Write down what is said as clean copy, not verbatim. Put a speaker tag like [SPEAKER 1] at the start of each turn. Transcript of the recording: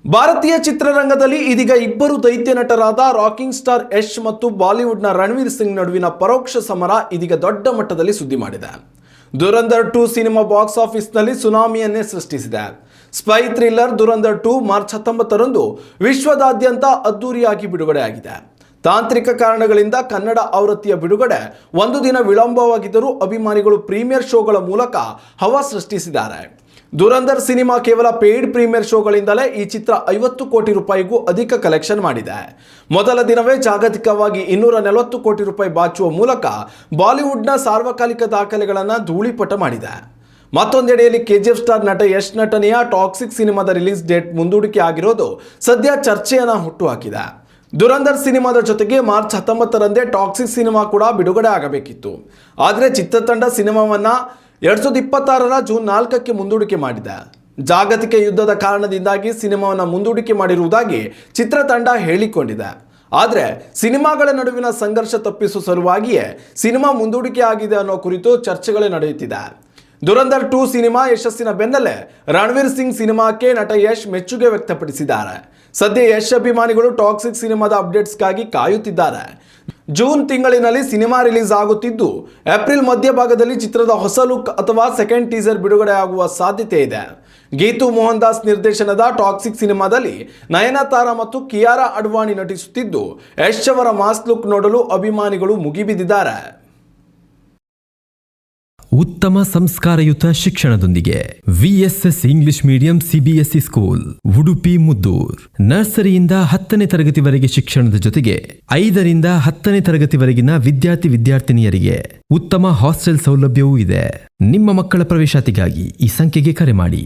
[SPEAKER 1] ಭಾರತೀಯ ಚಿತ್ರರಂಗದಲ್ಲಿ ಇದೀಗ ಇಬ್ಬರು ದೈತ್ಯ ನಟರಾದ ರಾಕಿಂಗ್ ಸ್ಟಾರ್ ಯಶ್ ಮತ್ತು ಬಾಲಿವುಡ್ನ ರಣವೀರ್ ಸಿಂಗ್ ನಡುವಿನ ಪರೋಕ್ಷ ಸಮರ ಇದೀಗ ದೊಡ್ಡ ಮಟ್ಟದಲ್ಲಿ ಸುದ್ದಿ ಮಾಡಿದೆ. ದುರಂಧರ್ 2 ಸಿನಿಮಾ ಬಾಕ್ಸ್ ಆಫೀಸ್ನಲ್ಲಿ ಸುನಾಮಿಯನ್ನೇ ಸೃಷ್ಟಿಸಿದೆ. ಸ್ಪೈ ಥ್ರಿಲ್ಲರ್ ದುರಂಧರ್ 2 ಮಾರ್ಚ್ 19ರಂದು ವಿಶ್ವದಾದ್ಯಂತ ಅದ್ದೂರಿಯಾಗಿ ಬಿಡುಗಡೆಯಾಗಿದೆ. ತಾಂತ್ರಿಕ ಕಾರಣಗಳಿಂದ ಕನ್ನಡ ಆವೃತ್ತಿಯ ಬಿಡುಗಡೆ ಒಂದು ದಿನ ವಿಳಂಬವಾಗಿದ್ದರೂ ಅಭಿಮಾನಿಗಳು ಪ್ರೀಮಿಯರ್ ಶೋಗಳ ಮೂಲಕ ಹವಾ ಸೃಷ್ಟಿಸಿದ್ದಾರೆ. ದುರಂಧರ್ ಸಿನಿಮಾ ಕೇವಲ ಪೇಯ್ಡ್ ಪ್ರೀಮಿಯರ್ ಶೋಗಳಿಂದಲೇ ಈ ಚಿತ್ರ 50 ಕೋಟಿ ರೂಪಾಯಿಗೂ ಅಧಿಕ ಕಲೆಕ್ಷನ್ ಮಾಡಿದೆ. ಮೊದಲ ದಿನವೇ ಜಾಗತಿಕವಾಗಿ 240 ಕೋಟಿ ರೂಪಾಯಿ ಬಾಚುವ ಮೂಲಕ ಬಾಲಿವುಡ್ನ ಸಾರ್ವಕಾಲಿಕ ದಾಖಲೆಗಳನ್ನು ಧೂಳಿಪಟ ಮಾಡಿದೆ. ಮತ್ತೊಂದೆಡೆಯಲ್ಲಿ ಕೆಜಿಎಫ್ ಸ್ಟಾರ್ ನಟ ಯಶ್ ನಟನೆಯ ಟಾಕ್ಸಿಕ್ ಸಿನಿಮಾದ ರಿಲೀಸ್ ಡೇಟ್ ಮುಂದೂಡಿಕೆ ಆಗಿರೋದು ಸದ್ಯ ಚರ್ಚೆಯನ್ನು ಹುಟ್ಟುಹಾಕಿದೆ. ದುರಂಧರ್ ಸಿನಿಮಾದ ಜೊತೆಗೆ ಮಾರ್ಚ್ 19ರಂದೇ ಟಾಕ್ಸಿಕ್ ಸಿನಿಮಾ ಕೂಡ ಬಿಡುಗಡೆ ಆಗಬೇಕಿತ್ತು. ಆದರೆ ಚಿತ್ರತಂಡ ಸಿನಿಮಾವನ್ನು 2026ರ ಜೂನ್ 4ಕ್ಕೆ ಮುಂದೂಡಿಕೆ ಮಾಡಿದೆ. ಜಾಗತಿಕ ಯುದ್ಧದ ಕಾರಣದಿಂದಾಗಿ ಸಿನಿಮಾವನ್ನು ಮುಂದೂಡಿಕೆ ಮಾಡಿರುವುದಾಗಿ ಚಿತ್ರತಂಡ ಹೇಳಿಕೊಂಡಿದೆ. ಆದರೆ ಸಿನಿಮಾಗಳ ನಡುವಿನ ಸಂಘರ್ಷ ತಪ್ಪಿಸುವ ಸಲುವಾಗಿಯೇ ಸಿನಿಮಾ ಮುಂದೂಡಿಕೆ ಆಗಿದೆ ಅನ್ನೋ ಕುರಿತು ಚರ್ಚೆಗಳೇ ನಡೆಯುತ್ತಿದೆ. ದುರಂಧರ್ 2 ಸಿನಿಮಾ ಯಶಸ್ಸಿನ ಬೆನ್ನಲ್ಲೇ ರಣವೀರ್ ಸಿಂಗ್ ಸಿನಿಮಾಕ್ಕೆ ನಟ ಯಶ್ ಮೆಚ್ಚುಗೆ ವ್ಯಕ್ತಪಡಿಸಿದ್ದಾರೆ. ಸದ್ಯ ಯಶ್ ಅಭಿಮಾನಿಗಳು ಟಾಕ್ಸಿಕ್ ಸಿನಿಮಾದ ಅಪ್ಡೇಟ್ಸ್ಗಾಗಿ ಕಾಯುತ್ತಿದ್ದಾರೆ. ಜೂನ್ ತಿಂಗಳಿನಲ್ಲಿ ಸಿನಿಮಾ ರಿಲೀಸ್ ಆಗುತ್ತಿದ್ದು ಏಪ್ರಿಲ್ ಮಧ್ಯಭಾಗದಲ್ಲಿ ಚಿತ್ರದ ಹೊಸ ಲುಕ್ ಅಥವಾ ಸೆಕೆಂಡ್ ಟೀಸರ್ ಬಿಡುಗಡೆ ಆಗುವ ಸಾಧ್ಯತೆ ಇದೆ. ಗೀತು ಮೋಹನ್ ದಾಸ್ ನಿರ್ದೇಶನದ ಟಾಕ್ಸಿಕ್ ಸಿನಿಮಾದಲ್ಲಿ ನಯನತಾರಾ ಮತ್ತು ಕಿಯಾರಾ ಅಡ್ವಾಣಿ ನಟಿಸುತ್ತಿದ್ದು ಯಶ್ ಅವರ ಮಾಸ್ ಲುಕ್ ನೋಡಲು ಅಭಿಮಾನಿಗಳು ಮುಗಿಬಿದ್ದಿದ್ದಾರೆ.
[SPEAKER 2] ಉತ್ತಮ ಸಂಸ್ಕಾರಯುತ ಶಿಕ್ಷಣದೊಂದಿಗೆ VSS English medium CBSE school Udupi Muddur. ನರ್ಸರಿಯಿಂದ 10ನೇ ತರಗತಿವರೆಗೆ ಶಿಕ್ಷಣದ ಜೊತೆಗೆ 5ರಿಂದ 10ನೇ ತರಗತಿವರೆಗಿನ ವಿದ್ಯಾರ್ಥಿನಿಯರಿಗೆ ಉತ್ತಮ ಹಾಸ್ಟೆಲ್ ಸೌಲಭ್ಯವೂ ಇದೆ. ನಿಮ್ಮ ಮಕ್ಕಳ ಪ್ರವೇಶಾತಿಗಾಗಿ ಈ ಸಂಖ್ಯೆಗೆ ಕರೆ ಮಾಡಿ.